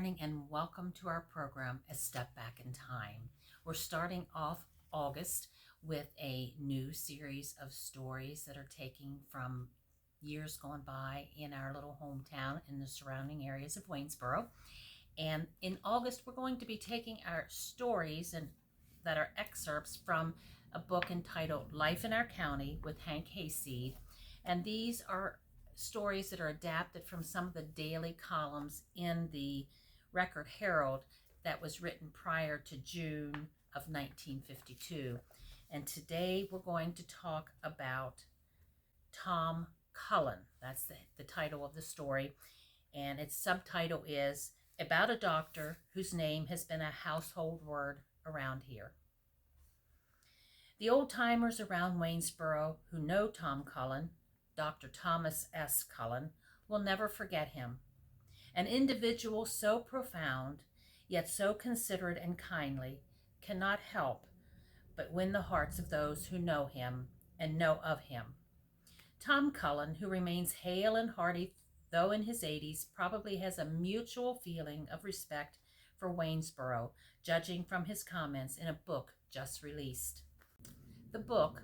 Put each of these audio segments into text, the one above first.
morning and welcome to our program, A Step Back in Time. We're starting off August with a new series of stories that are taking from years gone by in our little hometown and the surrounding areas of Waynesboro. And in August, we're going to be taking our stories that are excerpts from a book entitled Life in Our County with Hank Hayseed. And these are stories that are adapted from some of the daily columns in the Record Herald that was written prior to June of 1952. And today we're going to talk about Tom Cullen. That's the title of the story. And its subtitle is About a Doctor Whose Name Has Been a Household Word Around Here. The old-timers around Waynesboro who know Tom Cullen, Dr. Thomas S. Cullen, will never forget him. An individual so profound, yet so considerate and kindly, cannot help but win the hearts of those who know him and know of him. Tom Cullen, who remains hale and hearty, though in his 80s, probably has a mutual feeling of respect for Waynesboro, judging from his comments in a book just released. The book,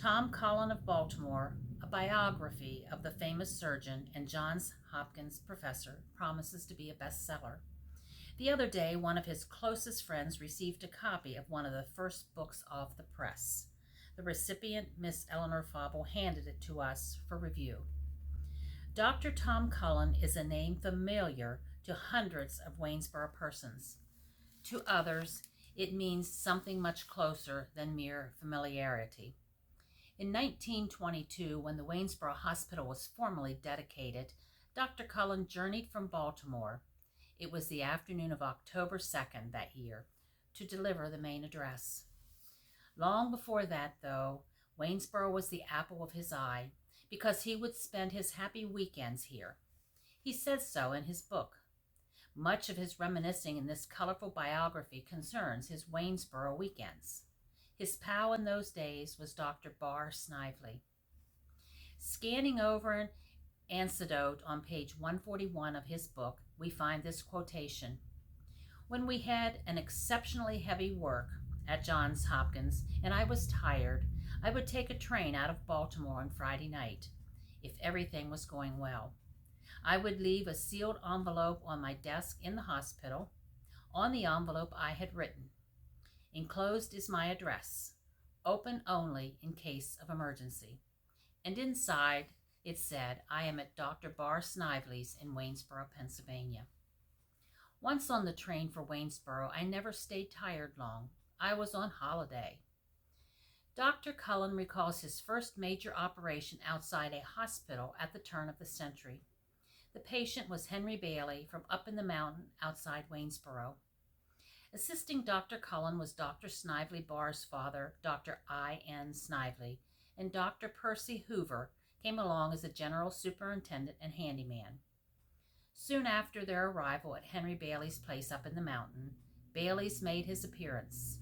Tom Cullen of Baltimore, a biography of the famous surgeon and Johns Hopkins professor, promises to be a bestseller. The other day, one of his closest friends received a copy of one of the first books off the press. The recipient, Miss Eleanor Fauble, handed it to us for review. Dr. Tom Cullen is a name familiar to hundreds of Waynesboro persons. To others, it means something much closer than mere familiarity. In 1922, when the Waynesboro Hospital was formally dedicated, Dr. Cullen journeyed from Baltimore. It was the afternoon of October 2nd that year to deliver the main address. Long before that, though, Waynesboro was the apple of his eye because he would spend his happy weekends here. He says so in his book. Much of his reminiscing in this colorful biography concerns his Waynesboro weekends. His pal in those days was Dr. Barr Snively. Scanning over an anecdote on page 141 of his book, we find this quotation. When we had an exceptionally heavy work at Johns Hopkins and I was tired, I would take a train out of Baltimore on Friday night, if everything was going well. I would leave a sealed envelope on my desk in the hospital. On the envelope I had written, "Enclosed is my address. Open only in case of emergency." And inside it said, "I am at Dr. Barr Snively's in Waynesboro, Pennsylvania." Once on the train for Waynesboro, I never stayed tired long. I was on holiday. Dr. Cullen recalls his first major operation outside a hospital at the turn of the century. The patient was Henry Bailey from up in the mountain outside Waynesboro. Assisting Dr. Cullen was Dr. Snively Barr's father, Dr. I.N. Snively, and Dr. Percy Hoover came along as a general superintendent and handyman. Soon after their arrival at Henry Bailey's place up in the mountain, Bailey's made his appearance.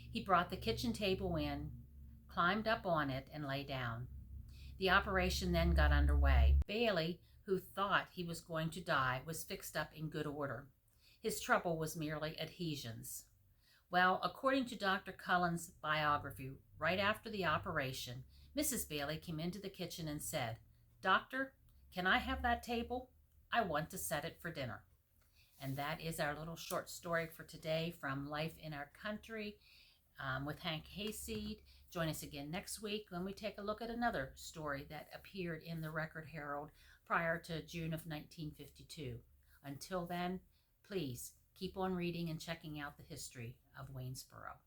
He brought the kitchen table in, climbed up on it, and lay down. The operation then got underway. Bailey, who thought he was going to die, was fixed up in good order. His trouble was merely adhesions. Well, according to Dr. Cullen's biography, right after the operation, Mrs. Bailey came into the kitchen and said, "Doctor, can I have that table? I want to set it for dinner." And that is our little short story for today from Life in Our Country with Hank Hayseed. Join us again next week when we take a look at another story that appeared in the Record Herald prior to June of 1952. Until then, please keep on reading and checking out the history of Waynesboro.